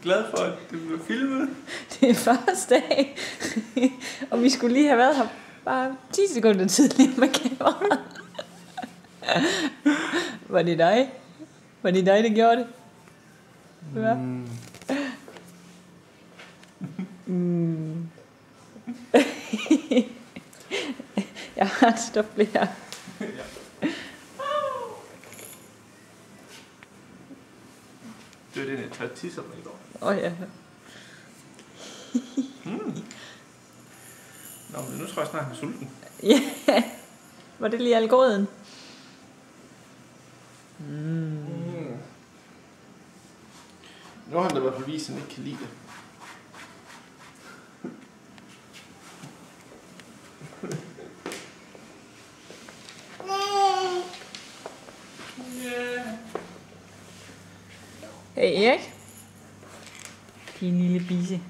Glad for, at det blev filmet. Det er første dag. Og vi skulle lige have været her bare 10 sekunder tidligere med kameraet. Var det dig? Var det dig, der gjorde det? Ja. Jeg har et stop her. Det var den, jeg tager tisser med i går. Ja. Nå, men nu tror jeg snart, han er sulten. Ja. Var det lige algoden? Nu har han da i hvert fald vist, at han ikke kan lide det. Hey Erik. Din lille bise.